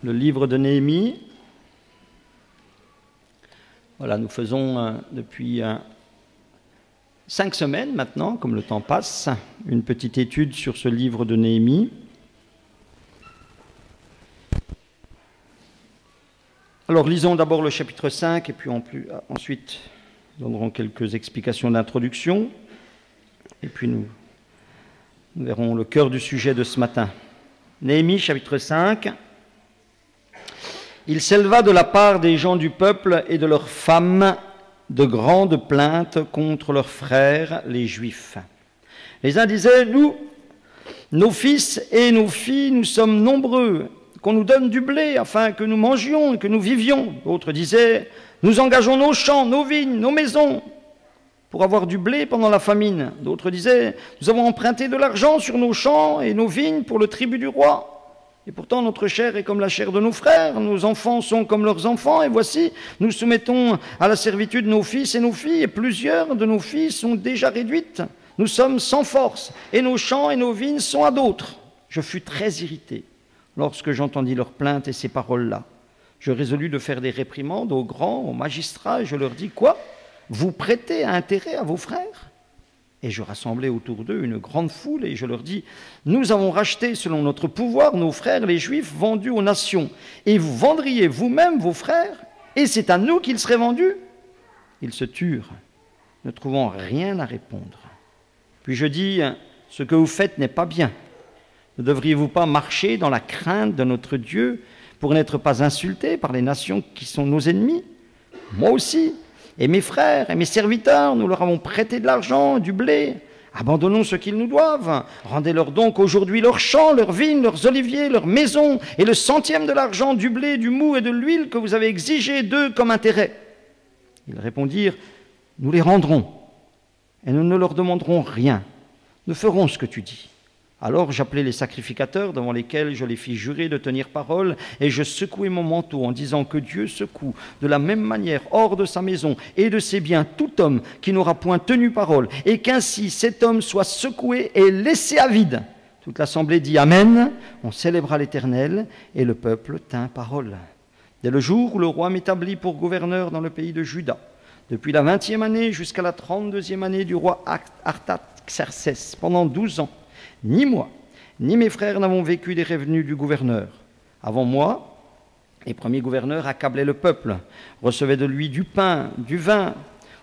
Le livre de Néhémie. Voilà, nous faisons depuis 5 semaines maintenant, comme le temps passe, une petite étude sur ce livre de Néhémie. Alors lisons d'abord le chapitre 5 et puis ensuite nous donnerons quelques explications d'introduction et puis nous verrons le cœur du sujet de ce matin. Néhémie chapitre 5. Il s'éleva de la part des gens du peuple et de leurs femmes de grandes plaintes contre leurs frères les Juifs. Les uns disaient, nous, nos fils et nos filles, nous sommes nombreux, qu'on nous donne du blé afin que nous mangions et que nous vivions. D'autres disaient, nous engageons nos champs, nos vignes, nos maisons pour avoir du blé pendant la famine. D'autres disaient, nous avons emprunté de l'argent sur nos champs et nos vignes pour le tribut du roi. Et pourtant, notre chair est comme la chair de nos frères, nos enfants sont comme leurs enfants, et voici, nous soumettons à la servitude nos fils et nos filles, et plusieurs de nos filles sont déjà réduites. Nous sommes sans force, et nos champs et nos vignes sont à d'autres. Je fus très irrité lorsque j'entendis leurs plaintes et ces paroles-là. Je résolus de faire des réprimandes aux grands, aux magistrats, et je leur dis, quoi ? Vous prêtez intérêt à vos frères ? Et je rassemblai autour d'eux une grande foule et je leur dis, nous avons racheté selon notre pouvoir nos frères les Juifs vendus aux nations. Et vous vendriez vous-même vos frères, et c'est à nous qu'ils seraient vendus ? Ils se turent, ne trouvant rien à répondre. Puis je dis, ce que vous faites n'est pas bien. Ne devriez-vous pas marcher dans la crainte de notre Dieu pour n'être pas insultés par les nations qui sont nos ennemis ? Moi aussi. Et mes frères et mes serviteurs, nous leur avons prêté de l'argent, du blé. Abandonnons ce qu'ils nous doivent. Rendez-leur donc aujourd'hui leurs champs, leurs vignes, leurs oliviers, leurs maisons, et le centième de l'argent, du blé, du mou et de l'huile que vous avez exigé d'eux comme intérêt. Ils répondirent, nous les rendrons, et nous ne leur demanderons rien. Nous ferons ce que tu dis. Alors j'appelai les sacrificateurs devant lesquels je les fis jurer de tenir parole, et je secouai mon manteau en disant que Dieu secoue de la même manière hors de sa maison et de ses biens tout homme qui n'aura point tenu parole, et qu'ainsi cet homme soit secoué et laissé à vide. Toute l'assemblée dit Amen, on célébra l'Éternel, et le peuple tint parole. Dès le jour où le roi m'établit pour gouverneur dans le pays de Juda, depuis la 20e année jusqu'à la 32e année du roi Artaxerxès, pendant 12 ans, ni moi, ni mes frères n'avons vécu des revenus du gouverneur. Avant moi, les premiers gouverneurs accablaient le peuple, recevaient de lui du pain, du vin,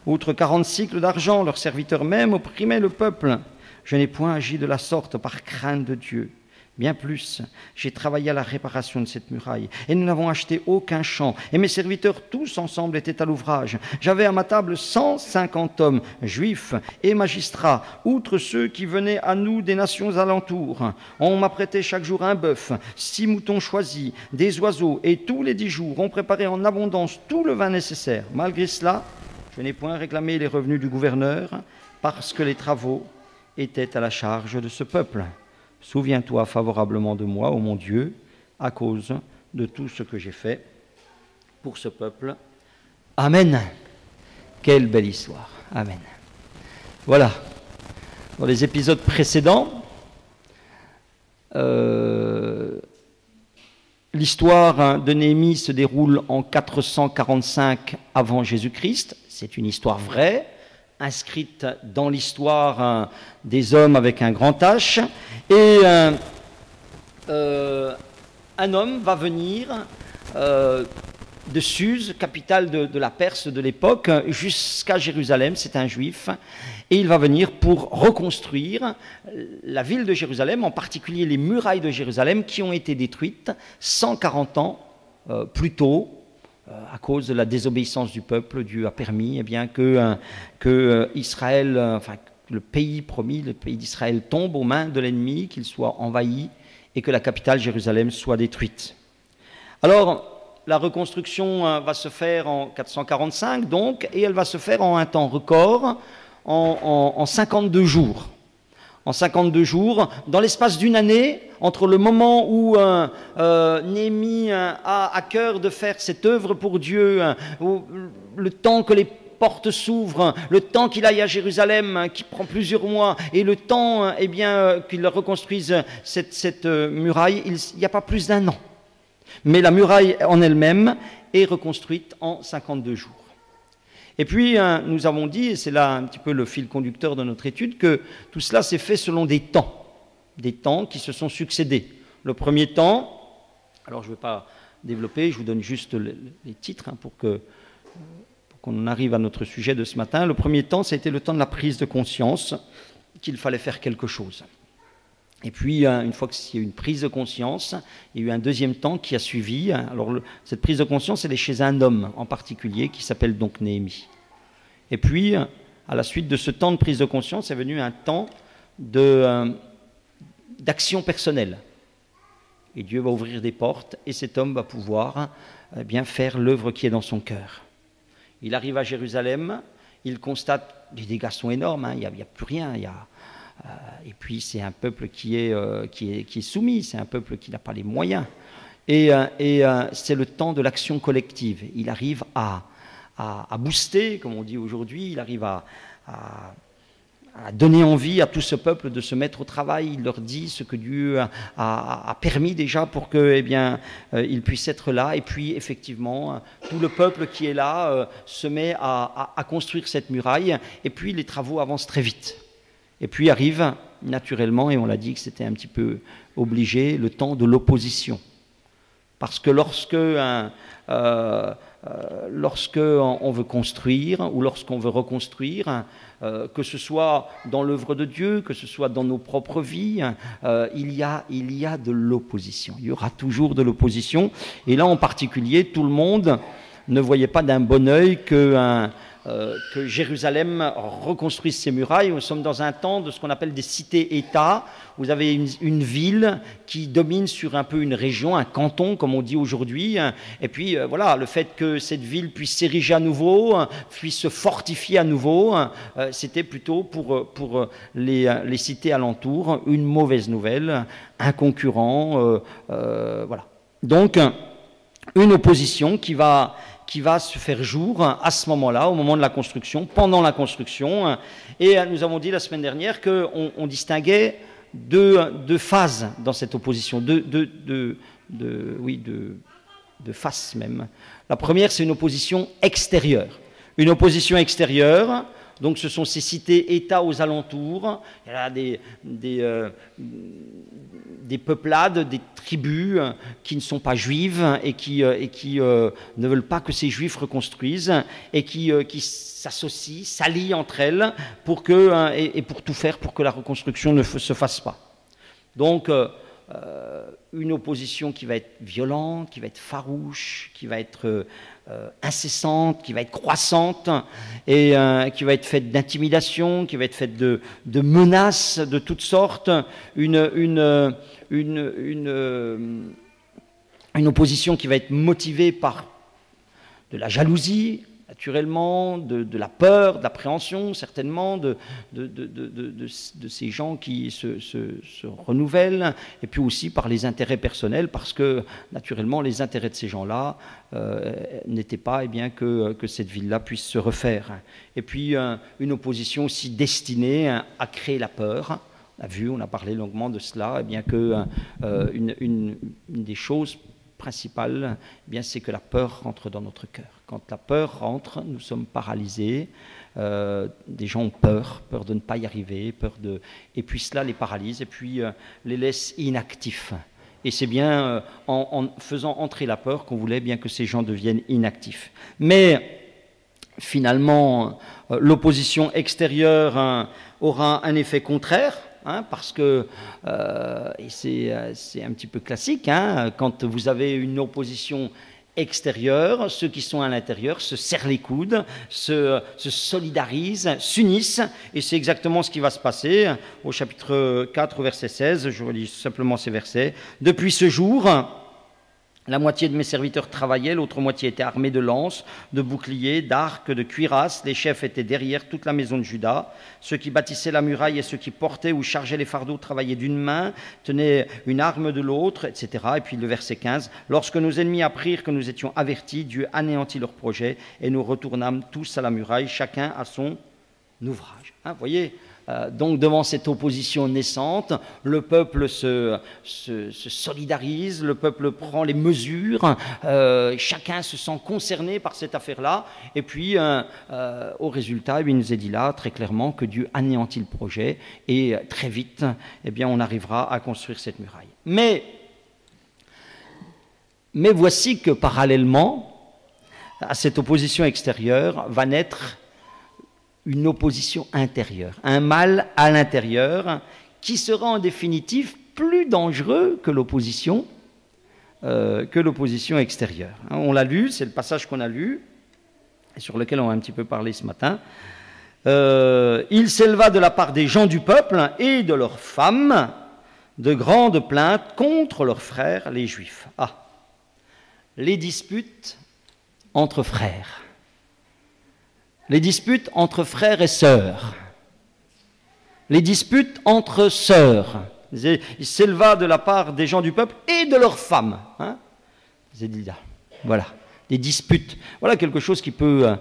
outre 40 cycles d'argent, leurs serviteurs même opprimaient le peuple. Je n'ai point agi de la sorte par crainte de Dieu. Bien plus, j'ai travaillé à la réparation de cette muraille, et nous n'avons acheté aucun champ, et mes serviteurs tous ensemble étaient à l'ouvrage. J'avais à ma table 150 hommes, juifs et magistrats, outre ceux qui venaient à nous des nations alentours. On m'apprêtait chaque jour un bœuf, 6 moutons choisis, des oiseaux, et tous les 10 jours, on préparait en abondance tout le vin nécessaire. Malgré cela, je n'ai point réclamé les revenus du gouverneur, parce que les travaux étaient à la charge de ce peuple. Souviens-toi favorablement de moi, ô mon Dieu, à cause de tout ce que j'ai fait pour ce peuple. Amen. Quelle belle histoire. Amen. Voilà. Dans les épisodes précédents, l'histoire de Néhémie se déroule en 445 avant Jésus-Christ. C'est une histoire vraie, inscrite dans l'histoire des hommes avec un grand H. Et un homme va venir de Suse, capitale de la Perse de l'époque, jusqu'à Jérusalem, c'est un juif, et il va venir pour reconstruire la ville de Jérusalem, en particulier les murailles de Jérusalem qui ont été détruites 140 ans plus tôt, à cause de la désobéissance du peuple. Dieu a permis que Israël, le pays promis, le pays d'Israël tombe aux mains de l'ennemi, qu'il soit envahi et que la capitale Jérusalem soit détruite. Alors, la reconstruction va se faire en 445 donc, et elle va se faire en un temps record, en 52 jours. En 52 jours, dans l'espace d'une année, entre le moment où Néhémie a à cœur de faire cette œuvre pour Dieu, le temps que portes s'ouvrent, le temps qu'il aille à Jérusalem, qui prend plusieurs mois, et le temps qu'ils reconstruisent cette muraille, il n'y a pas plus d'1 an. Mais la muraille en elle-même est reconstruite en 52 jours. Et puis, nous avons dit, et c'est là un petit peu le fil conducteur de notre étude, que tout cela s'est fait selon des temps qui se sont succédés. Le premier temps, alors je ne vais pas développer, je vous donne juste les titres pour qu'on arrive à notre sujet de ce matin. Le premier temps, ça a été le temps de la prise de conscience qu'il fallait faire quelque chose. Et puis, une fois qu'il y a eu une prise de conscience, il y a eu un deuxième temps qui a suivi. Alors, cette prise de conscience, elle est chez un homme en particulier, qui s'appelle donc Néhémie. Et puis, à la suite de ce temps de prise de conscience, est venu un temps d'action personnelle. Et Dieu va ouvrir des portes, et cet homme va pouvoir bien faire l'œuvre qui est dans son cœur. Il arrive à Jérusalem, il constate, les dégâts sont énormes, il n'y a plus rien, et puis c'est un peuple qui est soumis, c'est un peuple qui n'a pas les moyens. Et c'est le temps de l'action collective. Il arrive à booster, comme on dit aujourd'hui, il arrive à donner envie à tout ce peuple de se mettre au travail. Il leur dit ce que Dieu a permis déjà pour qu'ils puissent être là. Et puis effectivement, tout le peuple qui est là se met à construire cette muraille. Et puis les travaux avancent très vite. Et puis arrive naturellement, et on l'a dit que c'était un petit peu obligé, le temps de l'opposition. Parce que lorsque on veut construire ou lorsqu'on veut reconstruire, que ce soit dans l'œuvre de Dieu, que ce soit dans nos propres vies, il y a de l'opposition. Il y aura toujours de l'opposition. Et là, en particulier, tout le monde ne voyait pas d'un bon œil que Jérusalem reconstruise ses murailles. Nous sommes dans un temps de ce qu'on appelle des cités-États. Vous avez une ville qui domine sur un peu une région, un canton, comme on dit aujourd'hui. Et puis, voilà, le fait que cette ville puisse s'ériger à nouveau, puisse se fortifier à nouveau, c'était plutôt pour les cités alentours une mauvaise nouvelle, un concurrent, voilà. Donc, une opposition qui va se faire jour à ce moment-là, au moment de la construction, pendant la construction. Et nous avons dit la semaine dernière qu'on distinguait deux phases dans cette opposition, deux faces même. La première, c'est une opposition extérieure. Une opposition extérieure, donc ce sont ces cités-États aux alentours. Il y a des peuplades, des tribus qui ne sont pas juives et qui ne veulent pas que ces juifs reconstruisent et qui s'associent, s'allient entre elles pour tout faire pour que la reconstruction ne se fasse pas. Donc, une opposition qui va être violente, qui va être farouche, qui va être incessante, qui va être croissante et qui va être faite d'intimidation, qui va être faite de menaces de toutes sortes, une opposition qui va être motivée par de la jalousie, naturellement, de la peur, de l'appréhension, certainement, de ces gens qui se renouvellent, et puis aussi par les intérêts personnels, parce que, naturellement, les intérêts de ces gens-là n'étaient pas que cette ville-là puisse se refaire. Et puis, une opposition aussi destinée à créer la peur. On a parlé longuement de cela, une des choses principales, c'est que la peur rentre dans notre cœur. Quand la peur rentre, nous sommes paralysés. Des gens ont peur de ne pas y arriver, et puis cela les paralyse, et puis les laisse inactifs. Et c'est bien en faisant entrer la peur qu'on voulait bien que ces gens deviennent inactifs. Mais finalement, l'opposition extérieure aura un effet contraire. Parce que, et c'est un petit peu classique, quand vous avez une opposition extérieure, ceux qui sont à l'intérieur se serrent les coudes, se solidarisent, s'unissent, et c'est exactement ce qui va se passer au chapitre 4, verset 16, je relis simplement ces versets. « Depuis ce jour, La moitié de mes serviteurs travaillaient, l'autre moitié était armée de lances, de boucliers, d'arcs, de cuirasses. Les chefs étaient derrière toute la maison de Juda. Ceux qui bâtissaient la muraille et ceux qui portaient ou chargeaient les fardeaux travaillaient d'une main, tenaient une arme de l'autre, etc. Et puis le verset 15. Lorsque nos ennemis apprirent que nous étions avertis, Dieu anéantit leur projet et nous retournâmes tous à la muraille, chacun à son ouvrage. Vous voyez, donc devant cette opposition naissante, le peuple se solidarise, le peuple prend les mesures, chacun se sent concerné par cette affaire-là, et puis au résultat, il nous est dit là très clairement que Dieu anéantit le projet, et très vite, eh bien, on arrivera à construire cette muraille. Mais voici que parallèlement à cette opposition extérieure va naître une opposition intérieure, un mal à l'intérieur qui sera en définitive plus dangereux que l'opposition extérieure. On l'a lu, c'est le passage qu'on a lu, et sur lequel on va un petit peu parler ce matin. Il s'éleva de la part des gens du peuple et de leurs femmes de grandes plaintes contre leurs frères les Juifs. Les disputes entre frères. Les disputes entre frères et sœurs. Les disputes entre sœurs. Il s'éleva de la part des gens du peuple et de leurs femmes. Voilà, des disputes. Voilà quelque chose qui peut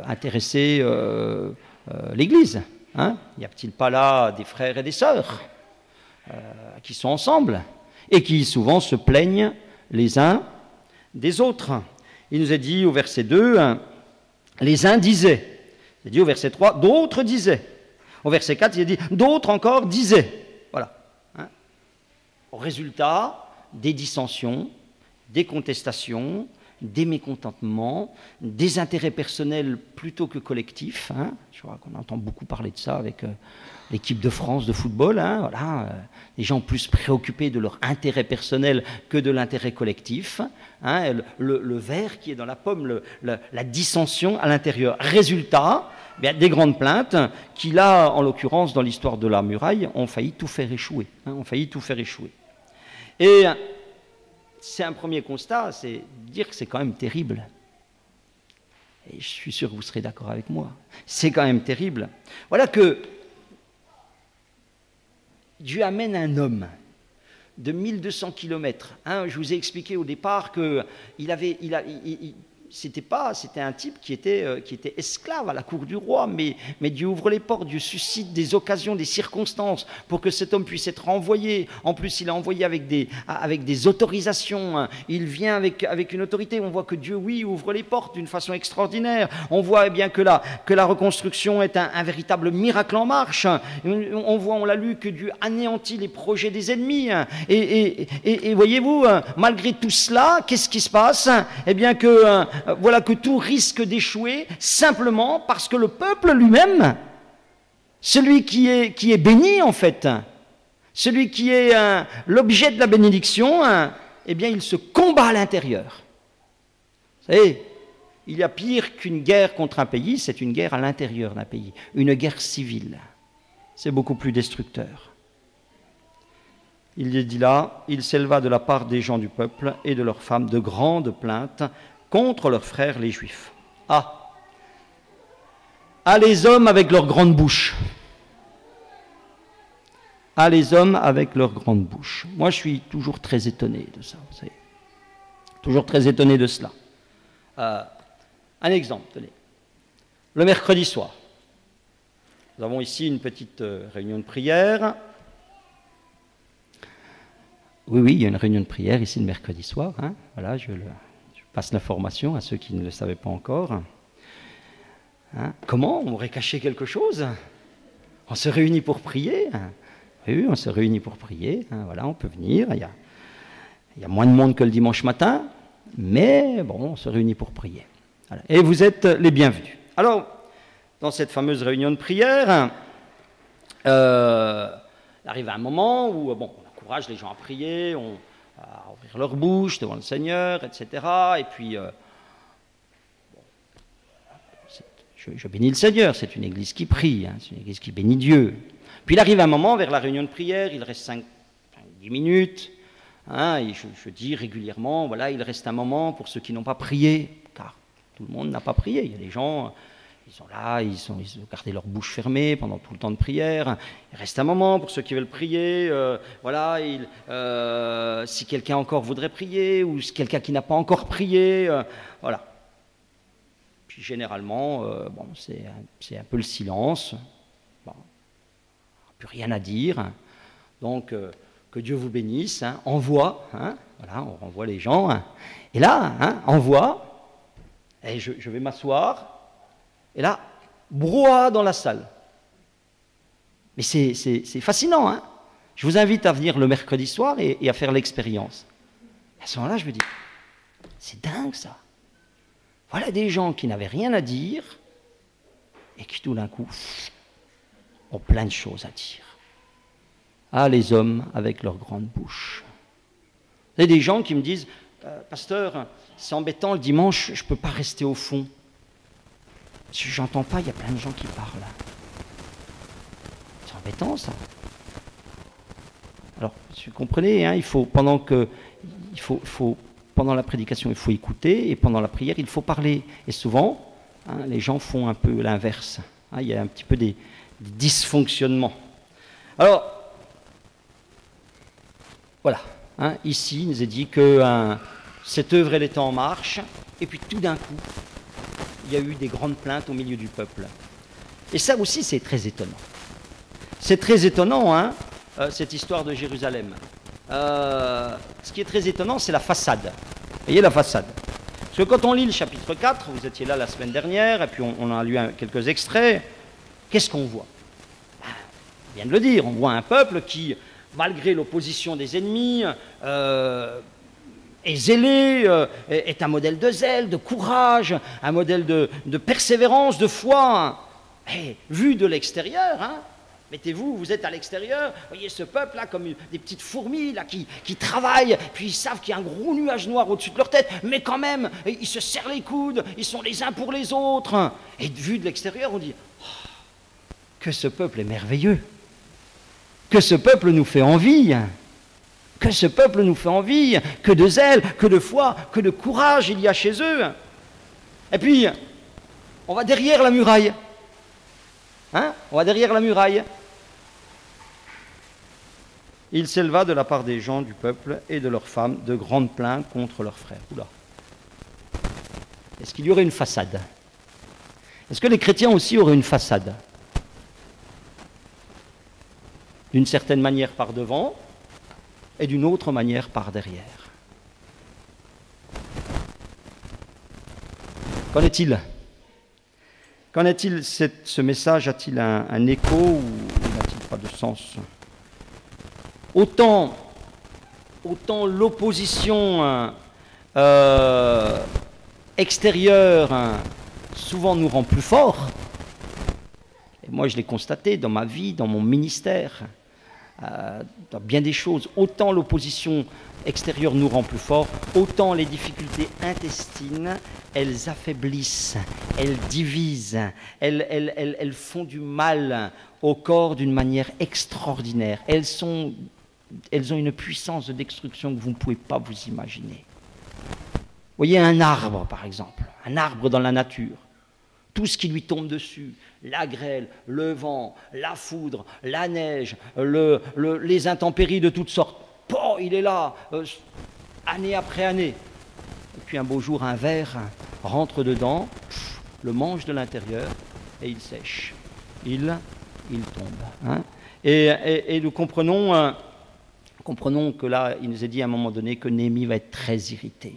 intéresser l'Église. N'y a-t-il pas là des frères et des sœurs qui sont ensemble et qui souvent se plaignent les uns des autres? Il nous est dit au verset 2... les uns disaient, il est dit au verset 3, d'autres disaient. Au verset 4, il est dit, d'autres encore disaient. Voilà. Au résultat, des dissensions, des contestations, des mécontentements, des intérêts personnels plutôt que collectifs. Je crois qu'on entend beaucoup parler de ça avec l'équipe de France de football. Les gens plus préoccupés de leur intérêt personnel que de l'intérêt collectif. Le ver qui est dans la pomme, la dissension à l'intérieur. Résultat, des grandes plaintes qui, là, en l'occurrence, dans l'histoire de la muraille, ont failli tout faire échouer. Et c'est un premier constat, c'est dire que c'est quand même terrible. Et je suis sûr que vous serez d'accord avec moi. C'est quand même terrible. Voilà que Dieu amène un homme de 1200 kilomètres. Je vous ai expliqué au départ que c'était un type qui était esclave à la cour du roi, mais Dieu ouvre les portes, Dieu suscite des occasions, des circonstances pour que cet homme puisse être envoyé. En plus, il est envoyé avec des autorisations, il vient avec une autorité. On voit que Dieu, oui, ouvre les portes d'une façon extraordinaire. On voit bien que la reconstruction est un véritable miracle en marche. On l'a lu, que Dieu anéantit les projets des ennemis. Et voyez-vous, malgré tout cela, qu'est-ce qui se passe? Eh bien voilà que tout risque d'échouer simplement parce que le peuple lui-même, celui qui est béni en fait, celui qui est l'objet de la bénédiction, eh bien il se combat à l'intérieur. Vous savez, il y a pire qu'une guerre contre un pays, c'est une guerre à l'intérieur d'un pays, une guerre civile. C'est beaucoup plus destructeur. Il est dit là, il s'éleva de la part des gens du peuple et de leurs femmes de grandes plaintes contre leurs frères les Juifs. Les hommes avec leurs grandes bouches. Les hommes avec leurs grandes bouches. Moi, je suis toujours très étonné de ça, vous savez. Toujours très étonné de cela. Un exemple, tenez. Le mercredi soir, nous avons ici une petite réunion de prière. Oui, il y a une réunion de prière ici le mercredi soir. Voilà, je passe l'information à ceux qui ne le savaient pas encore. Comment? On aurait caché quelque chose? On se réunit pour prier. Oui, on se réunit pour prier. Voilà, on peut venir. Il y a moins de monde que le dimanche matin, mais bon, on se réunit pour prier. Voilà. Et vous êtes les bienvenus. Alors, dans cette fameuse réunion de prière, il arrive un moment où, on encourage les gens à prier, à ouvrir leur bouche devant le Seigneur, etc. Et puis, je bénis le Seigneur, c'est une église qui prie, c'est une église qui bénit Dieu. Puis il arrive un moment, vers la réunion de prière, il reste 5-10 minutes, Hein, et je dis régulièrement, voilà, il reste un moment pour ceux qui n'ont pas prié, car tout le monde n'a pas prié. Il y a des gens, ils sont là, ils ont gardé leur bouche fermée pendant tout le temps de prière. Il reste un moment pour ceux qui veulent prier. Voilà, si quelqu'un encore voudrait prier, ou si quelqu'un qui n'a pas encore prié, voilà. Puis généralement, bon, c'est un peu le silence. Bon, plus rien à dire. Donc, que Dieu vous bénisse. Hein, envoie. Hein, voilà, on renvoie les gens. Hein, et là, hein, envoie. Et je vais m'asseoir. Et là, brouhaha dans la salle. Mais c'est fascinant. Hein, je vous invite à venir le mercredi soir et à faire l'expérience. À ce moment-là, je me dis, c'est dingue ça. Voilà des gens qui n'avaient rien à dire et qui tout d'un coup ont plein de choses à dire. Ah, les hommes avec leur grande bouche. Il y a des gens qui me disent, pasteur, c'est embêtant le dimanche, je ne peux pas rester au fond. Je n'entends pas, il y a plein de gens qui parlent. C'est embêtant ça. Alors, vous comprenez, hein, pendant la prédication, il faut écouter, et pendant la prière, il faut parler. Et souvent, hein, les gens font un peu l'inverse. Hein, il y a un petit peu des dysfonctionnements. Alors, voilà. Hein, ici, il nous est dit que cette œuvre, elle était en marche, et puis tout d'un coup, il y a eu des grandes plaintes au milieu du peuple. Et ça aussi, c'est très étonnant. C'est très étonnant, hein, cette histoire de Jérusalem. Ce qui est très étonnant, c'est la façade. Vous voyez la façade. Parce que quand on lit le chapitre 4, vous étiez là la semaine dernière, et puis on a lu quelques extraits, qu'est-ce qu'on voit? On vient de le dire, on voit un peuple qui, malgré l'opposition des ennemis, est zélé, est un modèle de zèle, de courage, un modèle de persévérance, de foi. Et, vu de l'extérieur, hein, mettez-vous, vous êtes à l'extérieur, voyez ce peuple-là comme des petites fourmis là, qui travaillent, puis ils savent qu'il y a un gros nuage noir au-dessus de leur tête, mais quand même, ils se serrent les coudes, ils sont les uns pour les autres. Et vu de l'extérieur, on dit, oh, que ce peuple est merveilleux, que ce peuple nous fait envie, que ce peuple nous fait envie, que de zèle, que de foi, que de courage il y a chez eux. Et puis, on va derrière la muraille. Hein? On va derrière la muraille. Il s'éleva de la part des gens du peuple et de leurs femmes de grandes plaintes contre leurs frères. Oula. Est-ce qu'il y aurait une façade? Est-ce que les chrétiens aussi auraient une façade? D'une certaine manière par devant et d'une autre manière par derrière. Qu'en est-il? Qu'en est-il? Ce message a-t-il un écho ou n'a-t-il pas de sens? Autant l'opposition extérieure souvent nous rend plus forts, et moi je l'ai constaté dans ma vie, dans mon ministère, dans bien des choses, autant l'opposition extérieure nous rend plus forts, autant les difficultés intestines, elles affaiblissent, elles divisent, elles font du mal au corps d'une manière extraordinaire. Elles ont une puissance de destruction que vous ne pouvez pas vous imaginer. Vous voyez un arbre, par exemple, un arbre dans la nature. Tout ce qui lui tombe dessus, la grêle, le vent, la foudre, la neige, les intempéries de toutes sortes, il est là, année après année. Et puis un beau jour, un ver rentre dedans, le mange de l'intérieur et il sèche. Il tombe. Hein. Et nous comprenons que là, il nous est dit à un moment donné que Néhémie va être très irrité.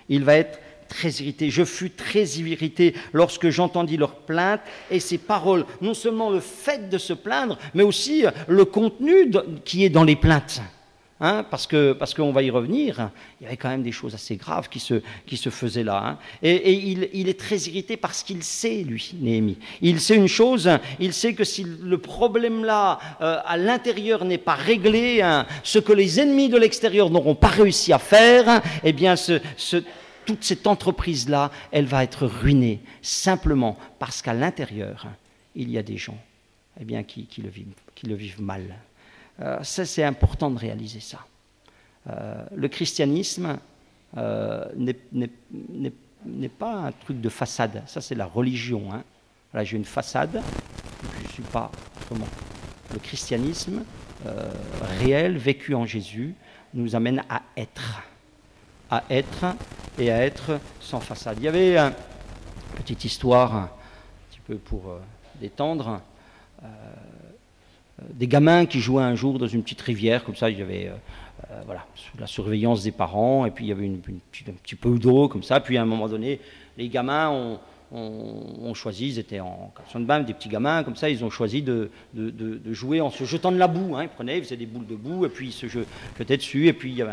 Il va être très irrité. Je fus très irrité lorsque j'entendis leurs plaintes et ces paroles. Non seulement le fait de se plaindre, mais aussi le contenu qui est dans les plaintes. Hein, parce qu'on va y revenir, il y avait quand même des choses assez graves qui se faisaient là. Hein. Et il est très irrité parce qu'il sait, lui, Néhémie. Il sait une chose, il sait que si le problème-là, à l'intérieur, n'est pas réglé, hein, ce que les ennemis de l'extérieur n'auront pas réussi à faire, eh bien, toute cette entreprise-là, elle va être ruinée, simplement parce qu'à l'intérieur, il y a des gens qui le vivent mal. Ça, c'est important de réaliser ça. le christianisme n'est pas un truc de façade. Ça, c'est la religion. Hein. Là, j'ai une façade, je ne suis pas autrement. Le christianisme réel, vécu en Jésus, nous amène à être et à être sans façade. Il y avait une petite histoire, un petit peu pour détendre, des gamins qui jouaient un jour dans une petite rivière, comme ça, il y avait voilà, sous la surveillance des parents, et puis il y avait un petit peu d'eau, comme ça, puis à un moment donné, les gamins ont choisi, ils étaient en caleçon de bain, des petits gamins, comme ça, ils ont choisi de jouer en se jetant de la boue, hein, ils faisaient des boules de boue, et puis ils se jetaient dessus, et puis il y avait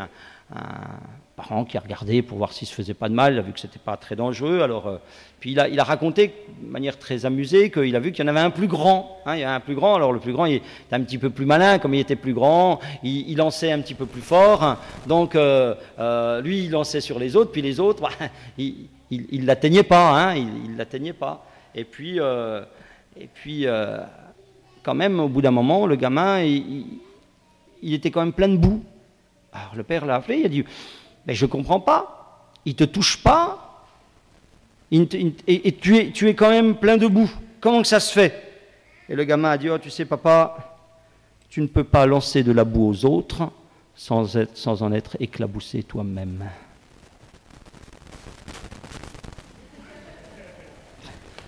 un parent qui a regardé pour voir s'il se faisait pas de mal, il a vu que c'était pas très dangereux, alors puis il a raconté de manière très amusée qu'il a vu qu'il y en avait un plus grand, hein, il y a un plus grand, alors le plus grand il était un petit peu plus malin, comme il était plus grand, il lançait un petit peu plus fort, hein, donc lui il lançait sur les autres, puis les autres, bah, il l'atteignait pas, hein, il l'atteignait pas, et puis quand même au bout d'un moment le gamin il était quand même plein de boue. Alors le père l'a appelé, il a dit « Mais je ne comprends pas, il ne te touche pas, et tu es quand même plein de boue, comment que ça se fait ?» Et le gamin a dit « Oh, tu sais papa, tu ne peux pas lancer de la boue aux autres sans en être éclaboussé toi-même. »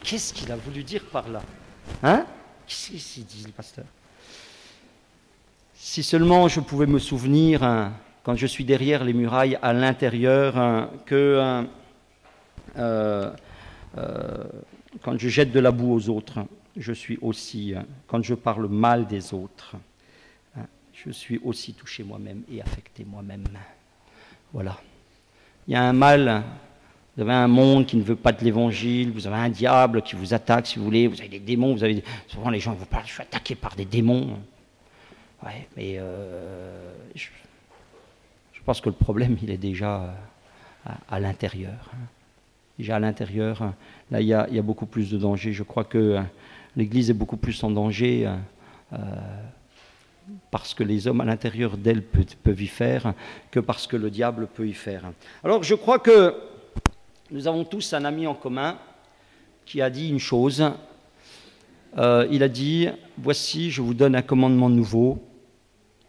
Qu'est-ce qu'il a voulu dire par là? Hein? Qu'est-ce qu'il dit le pasteur? Si seulement je pouvais me souvenir, hein, quand je suis derrière les murailles à l'intérieur, hein, que quand je jette de la boue aux autres, je suis aussi, hein, quand je parle mal des autres, hein, je suis aussi touché moi-même et affecté moi-même. Voilà. Il y a un mal, vous avez un monde qui ne veut pas de l'évangile, vous avez un diable qui vous attaque, si vous voulez, vous avez des démons, souvent les gens vous parlent, je suis attaqué par des démons. Ouais, mais je pense que le problème, il est déjà à l'intérieur. Hein. Déjà à l'intérieur, là, il y a beaucoup plus de danger. Je crois que l'Église est beaucoup plus en danger parce que les hommes à l'intérieur d'elle peuvent y faire que parce que le diable peut y faire. Alors, je crois que nous avons tous un ami en commun qui a dit une chose. Il a dit, « Voici, je vous donne un commandement nouveau.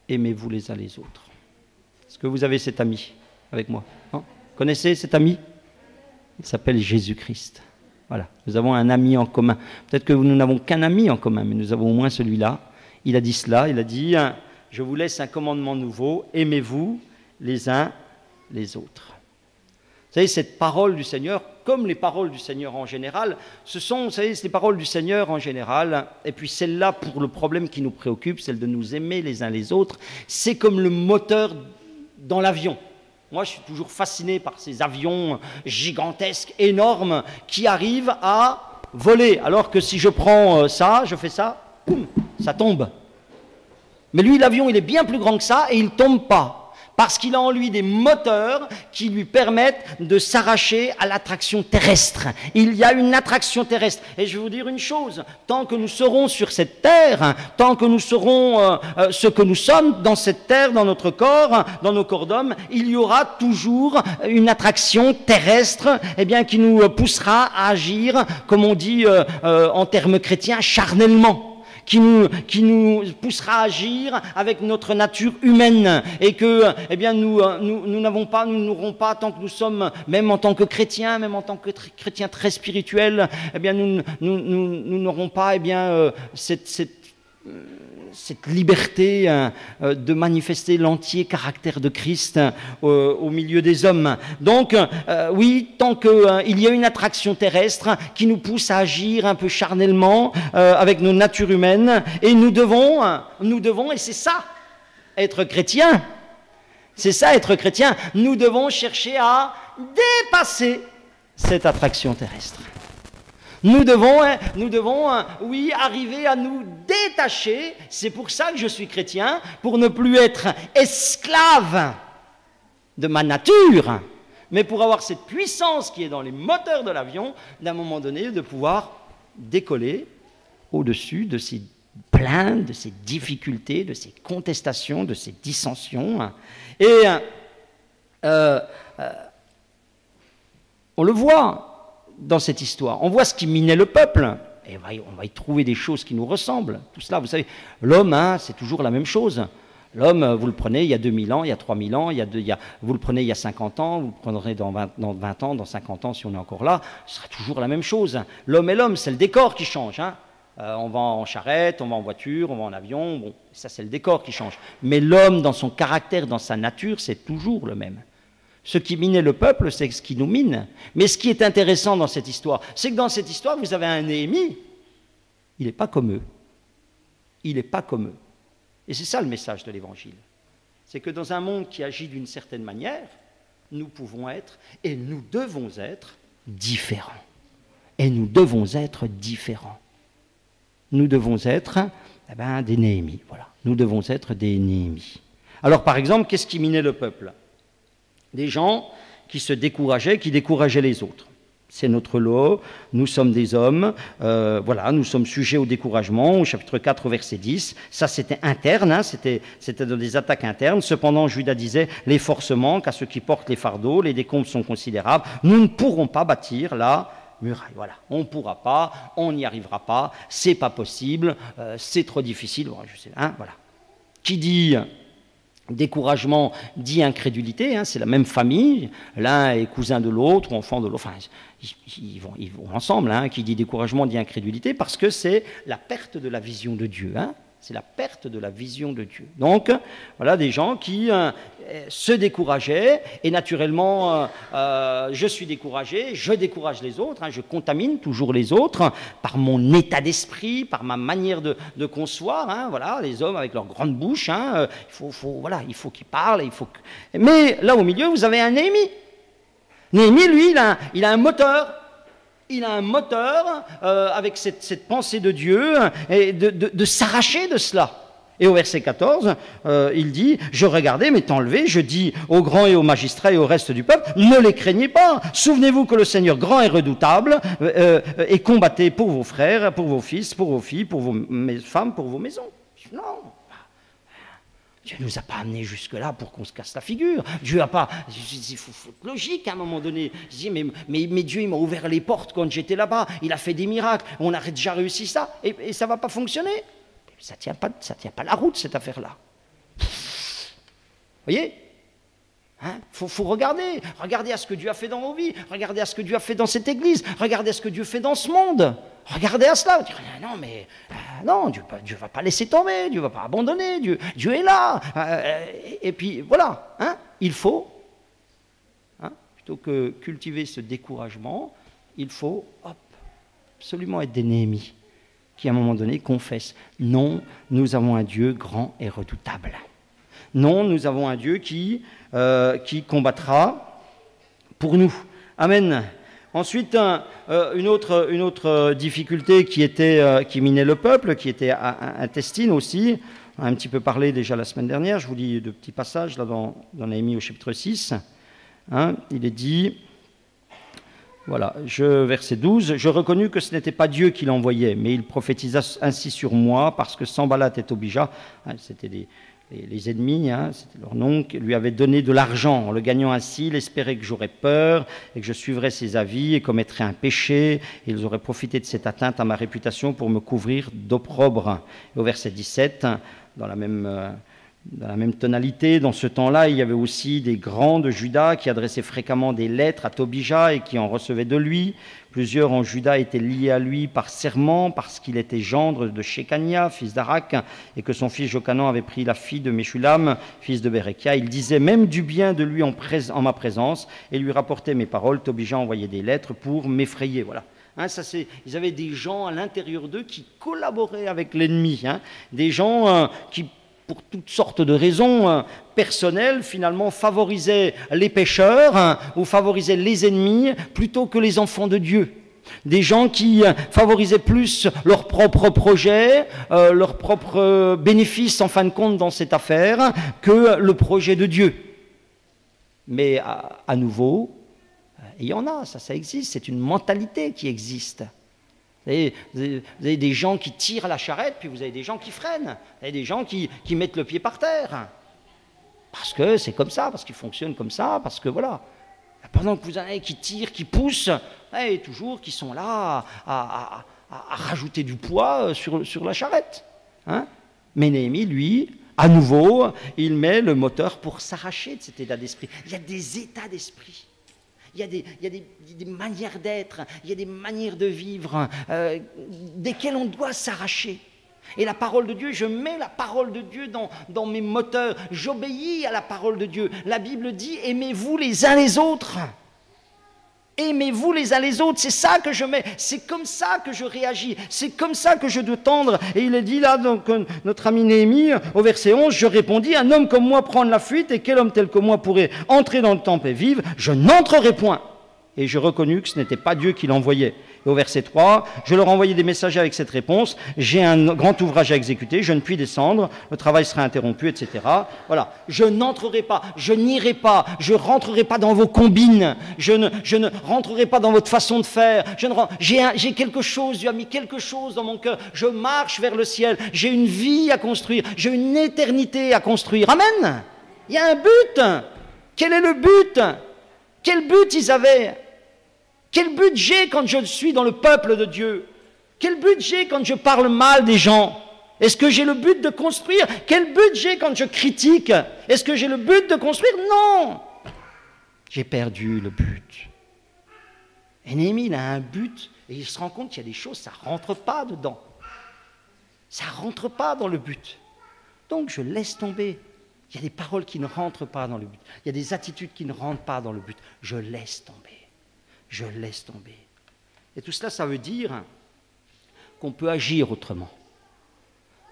Aimez-vous les uns les autres. » Est-ce que vous avez cet ami avec moi? Connaissez cet ami? Il s'appelle Jésus-Christ. Voilà, nous avons un ami en commun. Peut-être que nous n'avons qu'un ami en commun, mais nous avons au moins celui-là. Il a dit cela, il a dit, je vous laisse un commandement nouveau, aimez-vous les uns les autres. Vous savez, cette parole du Seigneur, comme les paroles du Seigneur en général, ce sont, vous savez, les paroles du Seigneur en général, et puis celle-là pour le problème qui nous préoccupe, celle de nous aimer les uns les autres, c'est comme le moteur dans l'avion. Moi, je suis toujours fasciné par ces avions gigantesques, énormes, qui arrivent à voler, alors que si je prends ça, je fais ça, boum, ça tombe. Mais lui, l'avion, il est bien plus grand que ça et il ne tombe pas. Parce qu'il a en lui des moteurs qui lui permettent de s'arracher à l'attraction terrestre. Il y a une attraction terrestre. Et je vais vous dire une chose, tant que nous serons sur cette terre, tant que nous serons ce que nous sommes dans cette terre, dans notre corps, dans nos corps d'hommes, il y aura toujours une attraction terrestre qui nous poussera à agir, comme on dit en termes chrétiens, charnellement. Qui nous poussera à agir avec notre nature humaine et que nous n'aurons pas, tant que nous sommes, même en tant que chrétiens, même en tant que chrétiens très spirituels, nous n'aurons pas cette liberté de manifester l'entier caractère de Christ au milieu des hommes. Donc, oui, tant qu'il y a une attraction terrestre qui nous pousse à agir un peu charnellement avec nos natures humaines, et nous devons, et c'est ça, être chrétien. C'est ça, être chrétien. Nous devons chercher à dépasser cette attraction terrestre. Nous devons, oui, arriver à nous détacher. C'est pour ça que je suis chrétien, pour ne plus être esclave de ma nature, mais pour avoir cette puissance qui est dans les moteurs de l'avion, d'un moment donné, de pouvoir décoller au-dessus de ces plaintes, de ses difficultés, de ses contestations, de ses dissensions. Et on le voit dans cette histoire. On voit ce qui minait le peuple. Et on va y trouver des choses qui nous ressemblent. Tout cela, vous savez, l'homme, c'est toujours la même chose. L'homme, vous le prenez il y a 2000 ans, il y a 3000 ans, vous le prenez il y a 50 ans, vous le prendrez dans 20 ans, dans 50 ans, si on est encore là, ce sera toujours la même chose. L'homme est l'homme, c'est le décor qui change. On va en charrette, on va en voiture, on va en avion, bon, ça c'est le décor qui change. Mais l'homme, dans son caractère, dans sa nature, c'est toujours le même. Ce qui minait le peuple, c'est ce qui nous mine. Mais ce qui est intéressant dans cette histoire, c'est que dans cette histoire, vous avez un Néhémie, il n'est pas comme eux. Il n'est pas comme eux. Et c'est ça le message de l'Évangile. C'est que dans un monde qui agit d'une certaine manière, nous pouvons être, et nous devons être, différents. Et nous devons être différents. Nous devons être des Néhémies. Voilà. Nous devons être des Néhémies. Alors par exemple, qu'est-ce qui minait le peuple ? Des gens qui se décourageaient, qui décourageaient les autres. C'est notre lot, nous sommes des hommes, voilà, nous sommes sujets au découragement, au chapitre 4, verset 10. Ça, c'était interne, c'était dans des attaques internes. Cependant, Judas disait, les forces manquent à ceux qui portent les fardeaux, les décombres sont considérables. Nous ne pourrons pas bâtir la muraille. Voilà, on ne pourra pas, on n'y arrivera pas, c'est pas possible, c'est trop difficile. Voilà. Qui dit découragement dit incrédulité, c'est la même famille, l'un est cousin de l'autre, enfant de l'autre, enfin, ils vont ensemble, qui dit découragement dit incrédulité, parce que c'est la perte de la vision de Dieu, c'est la perte de la vision de Dieu. Donc, voilà des gens qui se décourageaient, et naturellement, je suis découragé, je décourage les autres, je contamine toujours les autres par mon état d'esprit, par ma manière de concevoir, voilà, les hommes avec leur grande bouche, il faut qu'ils parlent, Mais là, au milieu, vous avez un Néhémie. Néhémie, lui, il a un moteur. Il a un moteur avec cette pensée de Dieu et de s'arracher de cela. Et au verset 14, il dit, je regardais, m'étant levé, je dis aux grands et aux magistrats et au reste du peuple, ne les craignez pas, souvenez-vous que le Seigneur grand et redoutable, et combattez pour vos frères, pour vos fils, pour vos filles, pour vos femmes, pour vos maisons. Non. Dieu ne nous a pas amenés jusque-là pour qu'on se casse la figure. Dieu n'a pas... Il faut être logique à un moment donné. Je dis, mais Dieu, il m'a ouvert les portes quand j'étais là-bas. Il a fait des miracles. On a déjà réussi ça. Et ça ne va pas fonctionner. Ça ne tient pas la route, cette affaire-là. Vous voyez ? Faut regarder. Regardez à ce que Dieu a fait dans vos vies. Regardez à ce que Dieu a fait dans cette église. Regardez à ce que Dieu fait dans ce monde. Regardez à cela. Vous direz, non, mais non, Dieu ne va pas laisser tomber. Dieu ne va pas abandonner. Dieu est là. Et puis, voilà. Il faut, plutôt que cultiver ce découragement, il faut absolument être des Néhémies qui, à un moment donné, confessent. Non, nous avons un Dieu grand et redoutable. Non, nous avons un Dieu qui combattra pour nous. Amen. Ensuite, une autre difficulté qui minait le peuple, qui était intestine aussi. On a un petit peu parlé déjà la semaine dernière. Je vous lis deux petits passages là dans Néhémie au chapitre 6. Il est dit, voilà, verset 12, « Je reconnus que ce n'était pas Dieu qui l'envoyait, mais il prophétisa ainsi sur moi, parce que Sanballat et Tobija, c'était les ennemis, c'était leur nom, lui avaient donné de l'argent. En le gagnant ainsi, il espérait que j'aurais peur et que je suivrais ses avis et commettrais un péché. Et ils auraient profité de cette atteinte à ma réputation pour me couvrir d'opprobre. » Et au verset 17, dans la même tonalité, dans ce temps-là, il y avait aussi des grands de Juda qui adressaient fréquemment des lettres à Tobija et qui en recevaient de lui. Plusieurs en Juda étaient liés à lui par serment, parce qu'il était gendre de Shekania, fils d'Arak, et que son fils Jochanan avait pris la fille de Meshulam, fils de Berekia. Il disait même du bien de lui en ma présence, et lui rapportait mes paroles. Tobija envoyait des lettres pour m'effrayer. Voilà. Ils avaient des gens à l'intérieur d'eux qui collaboraient avec l'ennemi, des gens qui, pour toutes sortes de raisons personnelles, finalement favorisaient les pécheurs ou favorisaient les ennemis plutôt que les enfants de Dieu. Des gens qui favorisaient plus leurs propres projets, leurs propres bénéfices en fin de compte dans cette affaire que le projet de Dieu. Mais à nouveau, il y en a, ça existe, c'est une mentalité qui existe. Vous avez des gens qui tirent à la charrette, puis vous avez des gens qui freinent. Vous avez des gens qui mettent le pied par terre. Parce que c'est comme ça, parce qu'ils fonctionnent comme ça, parce que voilà. Pendant que vous en avez qui tirent, qui poussent, et toujours qui sont là à rajouter du poids sur la charrette. Hein? Mais Néhémie, lui, à nouveau, il met le moteur pour s'arracher de cet état d'esprit. Il y a des états d'esprit. Il y a des manières d'être, il y a des manières de vivre desquelles on doit s'arracher. Et la parole de Dieu, je mets la parole de Dieu dans mes moteurs, j'obéis à la parole de Dieu. La Bible dit, aimez-vous les uns les autres. Aimez-vous les uns les autres, c'est ça que je mets, c'est comme ça que je réagis, c'est comme ça que je dois tendre. Et il est dit là, donc, notre ami Néhémie, au verset 11, je répondis, un homme comme moi prendre la fuite, et quel homme tel que moi pourrait entrer dans le temple et vivre? Je n'entrerai point. Et je reconnus que ce n'était pas Dieu qui l'envoyait. Et au verset 3, je leur envoyai des messagers avec cette réponse, j'ai un grand ouvrage à exécuter, je ne puis descendre, le travail sera interrompu, etc. Voilà, je n'entrerai pas, je n'irai pas, je ne rentrerai pas dans vos combines, je ne rentrerai pas dans votre façon de faire, j'ai quelque chose, Dieu a mis quelque chose dans mon cœur, je marche vers le ciel, j'ai une vie à construire, j'ai une éternité à construire. Amen. Il y a un but. Quel est le but? Quel but ils avaient? Quel but j'ai quand je suis dans le peuple de Dieu? Quel but j'ai quand je parle mal des gens? Est-ce que j'ai le but de construire? Quel but j'ai quand je critique? Est-ce que j'ai le but de construire? Non! J'ai perdu le but. Et Néhémie, il a un but, et il se rend compte qu'il y a des choses, ça ne rentre pas dedans. Ça ne rentre pas dans le but. Donc je laisse tomber. Il y a des paroles qui ne rentrent pas dans le but. Il y a des attitudes qui ne rentrent pas dans le but. Je laisse tomber. Je laisse tomber. Et tout cela, ça veut dire qu'on peut agir autrement.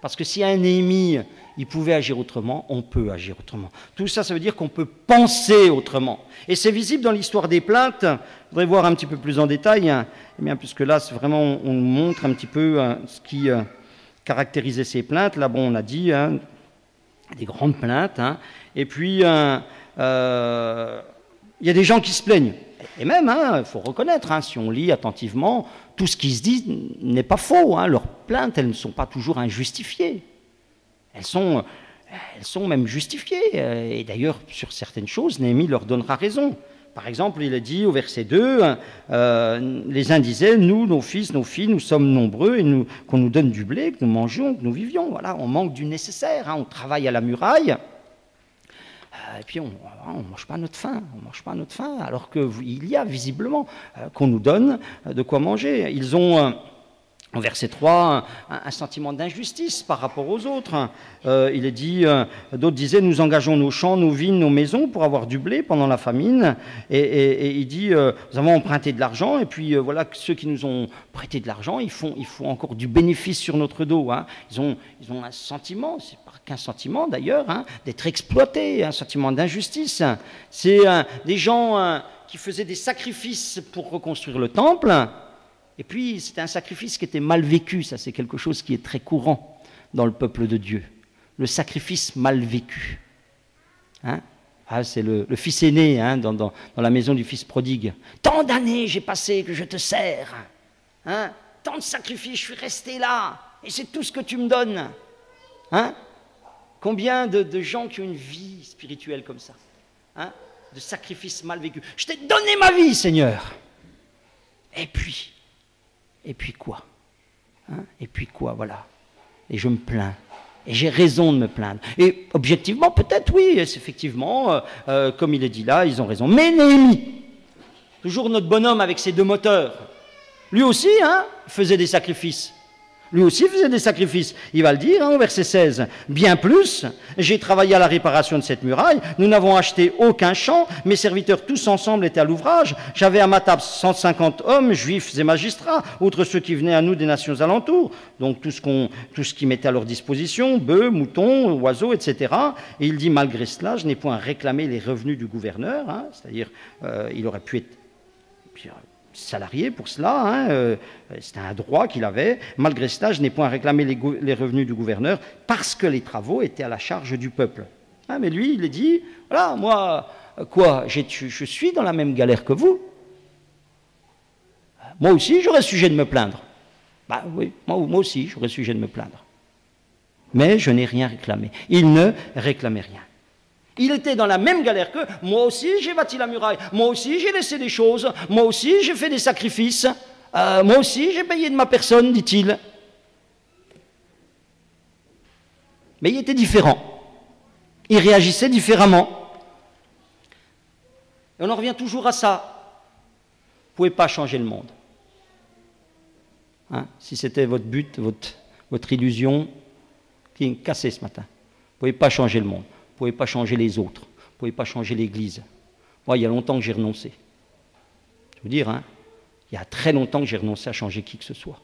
Parce que si un Néhémie, il pouvait agir autrement, on peut agir autrement. Tout ça, ça veut dire qu'on peut penser autrement. Et c'est visible dans l'histoire des plaintes. Je voudrais voir un petit peu plus en détail, eh bien, puisque là, c'est vraiment, on montre un petit peu ce qui caractérisait ces plaintes. Là, bon, on a dit, des grandes plaintes. Et puis, il y a des gens qui se plaignent. Et même, il faut reconnaître, si on lit attentivement, tout ce qui se dit n'est pas faux. Leurs plaintes, elles ne sont pas toujours injustifiées. Elles sont même justifiées. Et d'ailleurs, sur certaines choses, Néhémie leur donnera raison. Par exemple, il est dit au verset 2, les uns disaient, nous, nos fils, nos filles, nous sommes nombreux, et qu'on nous donne du blé, que nous mangions, que nous vivions. Voilà, on manque du nécessaire. On travaille à la muraille. Et puis on ne mange pas notre faim, alors qu'il y a visiblement qu'on nous donne de quoi manger. Ils ont, au verset 3, un sentiment d'injustice par rapport aux autres. Il est dit, d'autres disaient, nous engageons nos champs, nos vignes, nos maisons pour avoir du blé pendant la famine. Et il dit, nous avons emprunté de l'argent, et puis voilà, ceux qui nous ont prêté de l'argent, ils font encore du bénéfice sur notre dos. Ils ont un sentiment, c'est pas qu'un sentiment d'ailleurs, d'être exploités, un sentiment d'injustice. C'est des gens qui faisaient des sacrifices pour reconstruire le temple, et puis c'était un sacrifice qui était mal vécu. Ça, c'est quelque chose qui est très courant dans le peuple de Dieu, le sacrifice mal vécu. C'est le fils aîné dans la maison du fils prodigue. Tant d'années j'ai passé que je te sers, tant de sacrifices, je suis resté là, et c'est tout ce que tu me donnes. Combien de gens qui ont une vie spirituelle comme ça, de sacrifices mal vécus. Je t'ai donné ma vie, Seigneur. Et puis quoi? Et puis quoi, voilà. Et je me plains. Et j'ai raison de me plaindre. Et objectivement, peut-être oui, effectivement, comme il est dit là, ils ont raison. Mais Néhémie, toujours notre bonhomme avec ses deux moteurs, lui aussi, faisait des sacrifices. Lui aussi faisait des sacrifices. Il va le dire au verset 16. Bien plus, j'ai travaillé à la réparation de cette muraille. Nous n'avons acheté aucun champ. Mes serviteurs tous ensemble étaient à l'ouvrage. J'avais à ma table 150 hommes, juifs et magistrats, outre ceux qui venaient à nous des nations alentours. Donc tout ce qu'ils mettaient à leur disposition, bœufs, moutons, oiseaux, etc. Et il dit, malgré cela, je n'ai point réclamé les revenus du gouverneur. C'est-à-dire, il aurait pu être salarié pour cela, c'était un droit qu'il avait. Malgré cela, je n'ai point réclamé les revenus du gouverneur parce que les travaux étaient à la charge du peuple. Mais lui, il a dit, voilà, moi, je suis dans la même galère que vous. Moi aussi, j'aurais sujet de me plaindre. Bah oui, moi aussi, j'aurais sujet de me plaindre. Mais je n'ai rien réclamé. Il ne réclamait rien. Il était dans la même galère qu'eux. Moi aussi, j'ai bâti la muraille. Moi aussi, j'ai laissé des choses. Moi aussi, j'ai fait des sacrifices. Moi aussi, j'ai payé de ma personne, dit-il. Mais il était différent. Il réagissait différemment. Et on en revient toujours à ça. Vous ne pouvez pas changer le monde. Hein, si c'était votre but, votre illusion, qui est cassée ce matin. Vous ne pouvez pas changer le monde. Vous ne pouvez pas changer les autres. Vous ne pouvez pas changer l'Église. Moi, il y a longtemps que j'ai renoncé. Je veux dire, hein, il y a très longtemps que j'ai renoncé à changer qui que ce soit.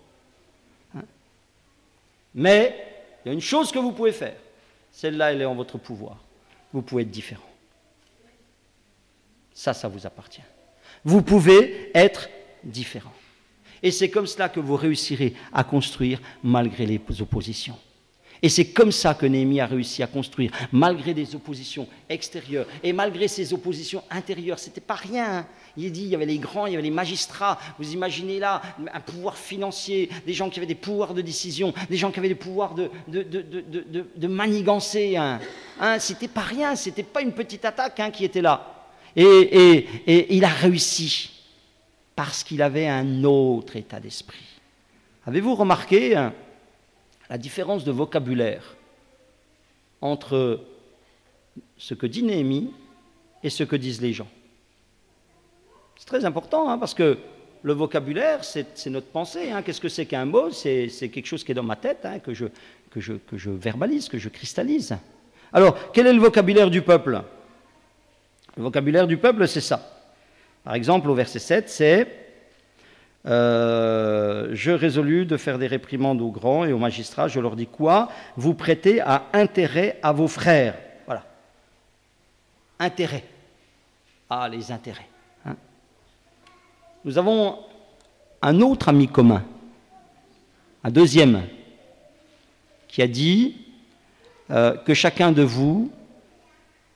Hein. Mais il y a une chose que vous pouvez faire. Celle-là, elle est en votre pouvoir. Vous pouvez être différent. Ça vous appartient. Vous pouvez être différent. Et c'est comme cela que vous réussirez à construire malgré les oppositions. Et c'est comme ça que Néhémie a réussi à construire, malgré des oppositions extérieures et malgré ces oppositions intérieures. C'était pas rien. Il dit, il y avait les grands, il y avait les magistrats. Vous imaginez là un pouvoir financier, des gens qui avaient des pouvoirs de décision, des gens qui avaient des pouvoirs de manigancer. Hein. C'était pas rien, c'était pas une petite attaque qui était là. Et il a réussi parce qu'il avait un autre état d'esprit. Avez-vous remarqué la différence de vocabulaire entre ce que dit Néhémie et ce que disent les gens? C'est très important, parce que le vocabulaire, c'est notre pensée. Qu'est-ce que c'est qu'un mot? C'est quelque chose qui est dans ma tête, que je verbalise, que je cristallise. Alors, quel est le vocabulaire du peuple? Le vocabulaire du peuple, c'est ça. Par exemple, au verset 7, c'est « Je résolus de faire des réprimandes aux grands et aux magistrats. Je leur dis quoi? Vous prêtez à intérêt à vos frères. » Voilà. Intérêt. Ah, les intérêts. Nous avons un autre ami commun, un deuxième, qui a dit que chacun de vous,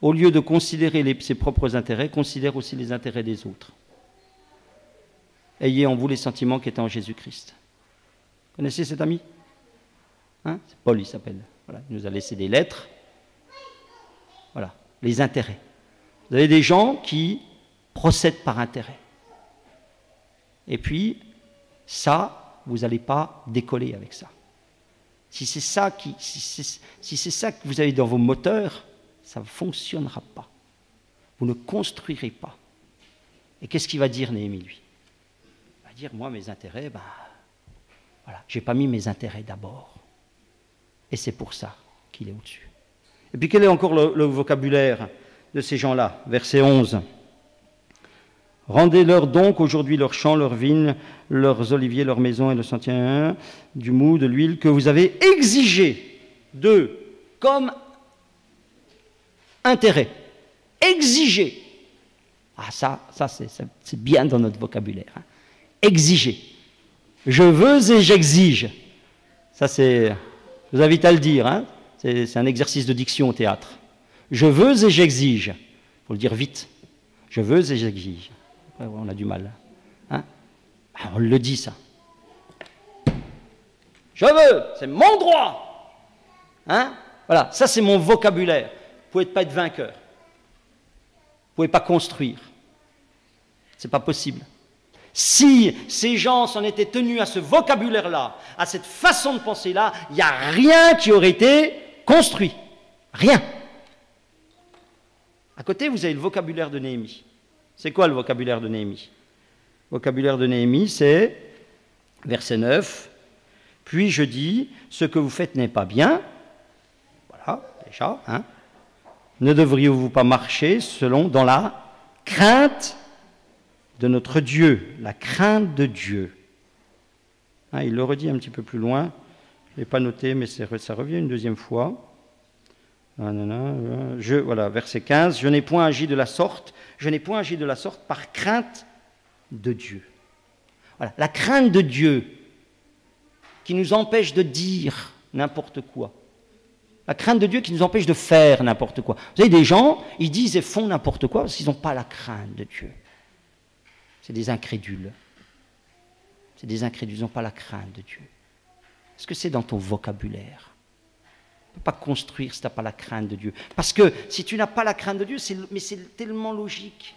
au lieu de considérer ses propres intérêts, considère aussi les intérêts des autres. Ayez en vous les sentiments qui étaient en Jésus-Christ. Vous connaissez cet ami? C'est Paul, il s'appelle. Voilà, il nous a laissé des lettres. Voilà, les intérêts. Vous avez des gens qui procèdent par intérêt. Et puis, ça, vous n'allez pas décoller avec ça. Si c'est ça que vous avez dans vos moteurs, ça ne fonctionnera pas. Vous ne construirez pas. Et qu'est-ce qu'il va dire Néhémie, lui? Il va dire, moi, mes intérêts, voilà, je n'ai pas mis mes intérêts d'abord. Et c'est pour ça qu'il est au-dessus. Et puis, quel est encore le vocabulaire de ces gens-là? Verset 11. Rendez-leur donc aujourd'hui leurs champs, leurs vignes, leurs oliviers, leurs maisons et le sentier, du mou, de l'huile que vous avez exigé d'eux comme intérêt. Exiger. Ah, ça c'est bien dans notre vocabulaire. Exiger. Je veux et j'exige. Ça, je vous invite à le dire. C'est un exercice de diction au théâtre. Je veux et j'exige. Il faut le dire vite. Je veux et j'exige. On a du mal. On le dit, ça. Je veux, c'est mon droit. Voilà, ça c'est mon vocabulaire. Vous ne pouvez pas être vainqueur. Vous ne pouvez pas construire. Ce n'est pas possible. Si ces gens s'en étaient tenus à ce vocabulaire-là, à cette façon de penser-là, il n'y a rien qui aurait été construit. Rien. À côté, vous avez le vocabulaire de Néhémie. C'est quoi le vocabulaire de Néhémie? Le vocabulaire de Néhémie, c'est, verset 9, « Puis je dis, ce que vous faites n'est pas bien. » Voilà, déjà. Ne devriez-vous pas marcher dans la crainte de notre Dieu, la crainte de Dieu. Il le redit un petit peu plus loin. Je ne l'ai pas noté, mais ça revient une deuxième fois. Voilà, verset 15, « Je n'ai point agi de la sorte par crainte de Dieu. » Voilà, la crainte de Dieu qui nous empêche de dire n'importe quoi. La crainte de Dieu qui nous empêche de faire n'importe quoi. Vous avez des gens, ils disent et font n'importe quoi parce qu'ils n'ont pas la crainte de Dieu. C'est des incrédules. C'est des incrédules, ils n'ont pas la crainte de Dieu. Est-ce que c'est dans ton vocabulaire? Tu ne peux pas construire si tu n'as pas la crainte de Dieu. Parce que si tu n'as pas la crainte de Dieu, mais c'est tellement logique.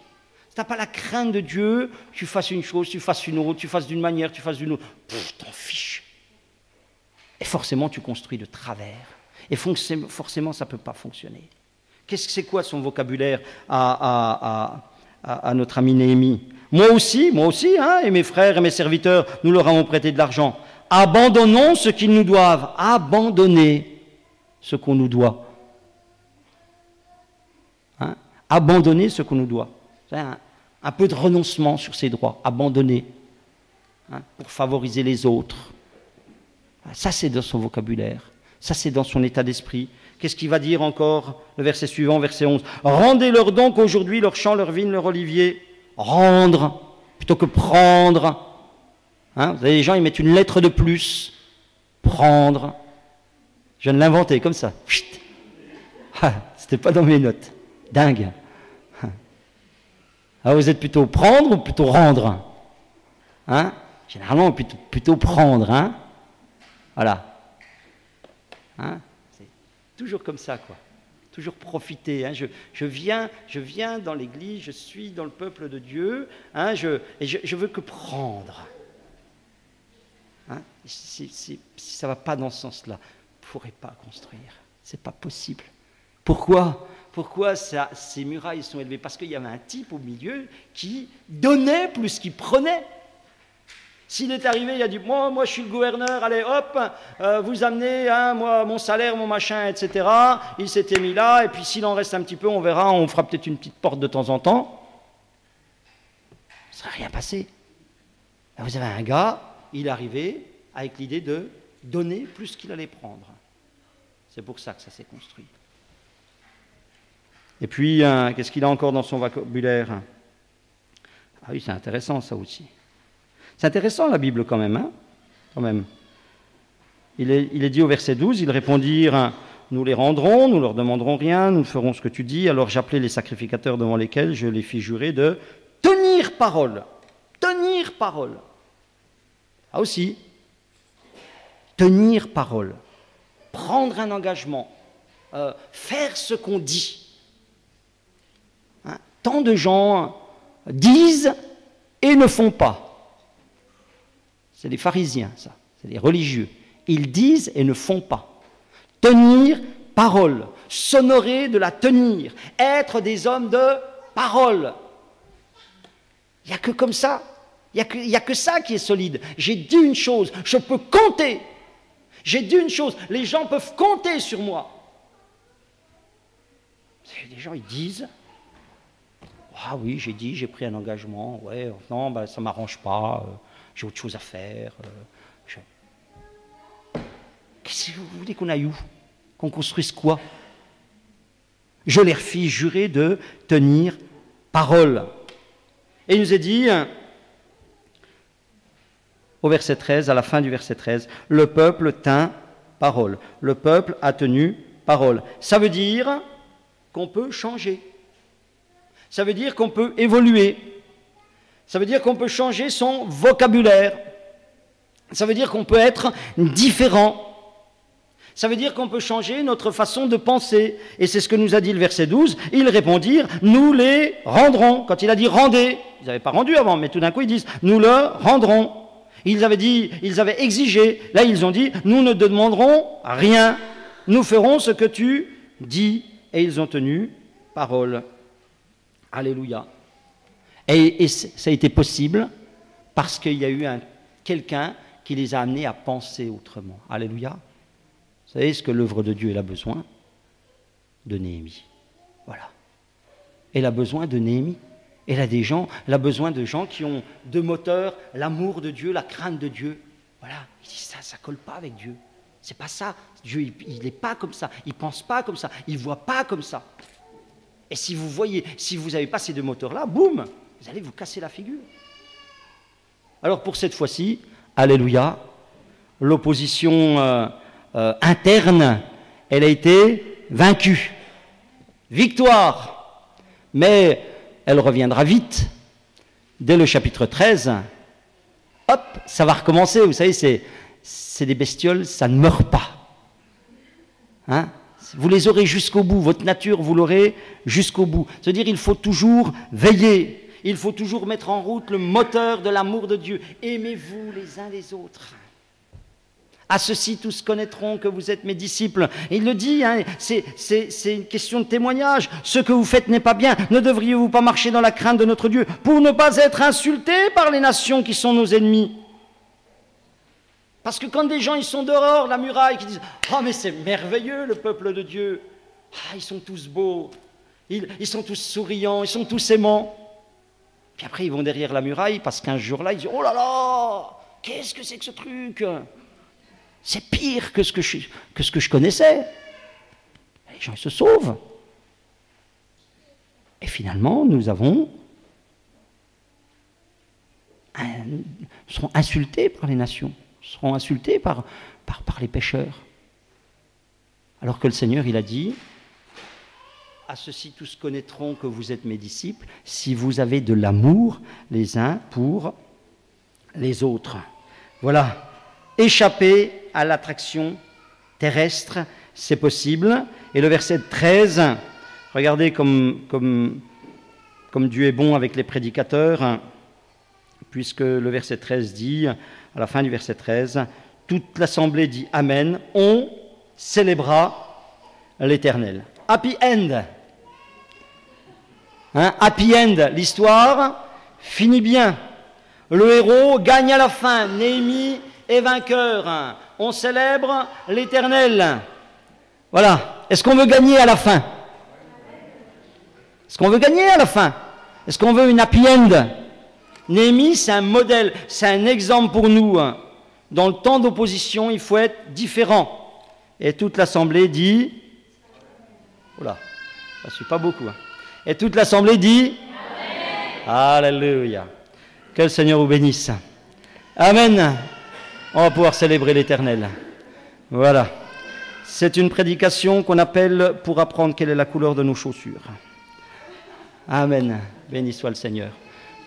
Si tu n'as pas la crainte de Dieu, tu fasses une chose, tu fasses une autre, tu fasses d'une manière, tu fasses d'une autre. T'en fiches. Et forcément, tu construis de travers. Et forcément, ça ne peut pas fonctionner. C'est quoi son vocabulaire à notre ami Néhémie? Moi aussi, hein, et mes frères et mes serviteurs, nous leur avons prêté de l'argent. Abandonnons ce qu'ils nous doivent. Abandonner ce qu'on nous doit. Hein? Abandonner ce qu'on nous doit. Un peu de renoncement sur ses droits. Abandonner. Hein, pour favoriser les autres. Ça, c'est dans son vocabulaire. Ça, c'est dans son état d'esprit. Qu'est-ce qu'il va dire encore? Le verset suivant, verset 11. Rendez-leur donc aujourd'hui leur champ, leur vigne, leur olivier. Rendre, plutôt que prendre. Hein, vous avez les gens, ils mettent une lettre de plus. Prendre. Je viens de l'inventer comme ça. C'était pas dans mes notes. Dingue. Ah, vous êtes plutôt prendre ou plutôt rendre? Hein? Généralement, plutôt prendre. Hein? Voilà. Hein? C'est toujours comme ça, quoi. Toujours profiter. Hein? Je viens dans l'église, je suis dans le peuple de Dieu, hein? Je veux que prendre. Hein? Si ça ne va pas dans ce sens-là, vous ne pourrez pas construire. Ce n'est pas possible. Pourquoi ces murailles sont élevées? Parce qu'il y avait un type au milieu qui donnait plus qu'il prenait. S'il est arrivé, il a dit, moi je suis le gouverneur, allez hop, vous amenez hein, moi, mon salaire, mon machin, etc. Il s'était mis là, et puis s'il en reste un petit peu, on verra, on fera peut-être une petite porte de temps en temps. Ça ne serait rien passé. Là, vous avez un gars, il est arrivé avec l'idée de donner plus qu'il allait prendre. C'est pour ça que ça s'est construit. Et puis, qu'est-ce qu'il a encore dans son vocabulaire? Ah oui, c'est intéressant ça aussi. C'est intéressant la Bible quand même. Hein, quand même. Il est dit au verset 12, ils répondirent, nous les rendrons, nous leur demanderons rien, nous ferons ce que tu dis. Alors j'appelai les sacrificateurs devant lesquels je les fis jurer de tenir parole. Tenir parole. Ah aussi, tenir parole. Prendre un engagement. Faire ce qu'on dit. Hein, tant de gens disent et ne font pas. C'est les pharisiens, ça. C'est les religieux. Ils disent et ne font pas. Tenir parole. S'honorer de la tenir. Être des hommes de parole. Il n'y a que comme ça. Il n'y a que ça qui est solide. J'ai dit une chose, je peux compter. J'ai dit une chose, les gens peuvent compter sur moi. Les gens, ils disent, ah oui, j'ai pris un engagement, ouais, non, ben, ça ne m'arrange pas, j'ai autre chose à faire. Qu'est-ce que vous voulez qu'on aille où? Qu'on construise quoi? Je leur fis jurer de tenir parole. Et il nous est dit, au verset 13, à la fin du verset 13, le peuple tint parole. Le peuple a tenu parole. Ça veut dire qu'on peut changer. Ça veut dire qu'on peut évoluer. Ça veut dire qu'on peut changer son vocabulaire. Ça veut dire qu'on peut être différent. Ça veut dire qu'on peut changer notre façon de penser. Et c'est ce que nous a dit le verset 12. Ils répondirent, nous les rendrons. Quand il a dit rendez, ils n'avaient pas rendu avant, mais tout d'un coup ils disent, nous le rendrons. Ils avaient dit, ils avaient exigé. Là ils ont dit, nous ne demanderons rien. Nous ferons ce que tu dis. Et ils ont tenu parole. Alléluia. Et ça a été possible parce qu'il y a eu quelqu'un qui les a amenés à penser autrement. Alléluia. Vous savez ce que l'œuvre de Dieu elle a besoin? De Néhémie. Voilà. Elle a besoin de Néhémie. Elle a besoin de gens qui ont de moteur l'amour de Dieu, la crainte de Dieu. Voilà. Il dit ça ne colle pas avec Dieu. C'est pas ça. Dieu, il n'est pas comme ça. Il ne pense pas comme ça. Il ne voit pas comme ça. Et si vous n'avez pas ces deux moteurs-là, boum, vous allez vous casser la figure. Alors pour cette fois-ci, alléluia, l'opposition interne, elle a été vaincue. Victoire. Mais elle reviendra vite. Dès le chapitre 13, hop, ça va recommencer. Vous savez, c'est des bestioles, ça ne meurt pas. Hein? Vous les aurez jusqu'au bout, votre nature, vous l'aurez jusqu'au bout. C'est-à-dire, il faut toujours veiller, il faut toujours mettre en route le moteur de l'amour de Dieu. Aimez-vous les uns les autres. À ceci, tous connaîtront que vous êtes mes disciples. Et il le dit, hein, c'est une question de témoignage. Ce que vous faites n'est pas bien. Ne devriez-vous pas marcher dans la crainte de notre Dieu pour ne pas être insultés par les nations qui sont nos ennemis? Parce que quand des gens ils sont dehors de la muraille, qui disent « Ah, mais c'est merveilleux le peuple de Dieu. Ah, ils sont tous beaux. Ils sont tous souriants. Ils sont tous aimants. » Puis après, ils vont derrière la muraille parce qu'un jour-là, ils disent « Oh là là, qu'est-ce que c'est que ce truc ? C'est pire que ce que je connaissais. » Les gens ils se sauvent. Et finalement, nous serons insultés par les nations, seront insultés par les pécheurs. Alors que le Seigneur, il a dit, « À ceci tous connaîtront que vous êtes mes disciples, si vous avez de l'amour les uns pour les autres. » Voilà. Échapper à l'attraction terrestre, c'est possible. Et le verset 13, regardez comme Dieu est bon avec les prédicateurs, puisque le verset 13 dit, à la fin du verset 13, toute l'assemblée dit Amen, on célébrera l'Éternel. Happy end. Hein, happy end, l'histoire finit bien. Le héros gagne à la fin. Néhémie est vainqueur. On célèbre l'Éternel. Voilà. Est-ce qu'on veut gagner à la fin? Est-ce qu'on veut gagner à la fin? Est-ce qu'on veut une happy end? Néhémie, c'est un modèle, c'est un exemple pour nous. Dans le temps d'opposition, il faut être différent. Et toute l'assemblée dit... Oula, ça ne suit pas beaucoup. Et toute l'assemblée dit... Amen. Alléluia. Que le Seigneur vous bénisse. Amen. On va pouvoir célébrer l'Éternel. Voilà. C'est une prédication qu'on appelle pour apprendre quelle est la couleur de nos chaussures. Amen. Béni soit le Seigneur.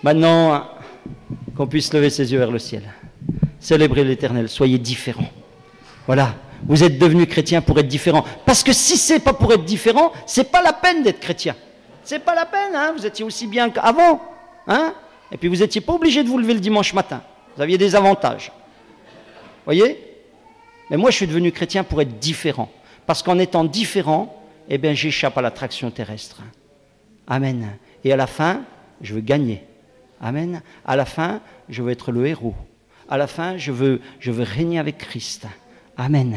Maintenant, qu'on puisse lever ses yeux vers le ciel. Célébrez l'Éternel. Soyez différents. Voilà. Vous êtes devenus chrétiens pour être différents. Parce que si c'est pas pour être différent, c'est pas la peine d'être chrétien. C'est pas la peine, hein. Vous étiez aussi bien qu'avant, hein. Et puis vous n'étiez pas obligé de vous lever le dimanche matin. Vous aviez des avantages. Voyez? Mais moi, je suis devenu chrétien pour être différent. Parce qu'en étant différent, eh bien, j'échappe à l'attraction terrestre. Amen. Et à la fin, je veux gagner. Amen. À la fin, je veux être le héros. À la fin, je veux régner avec Christ. Amen.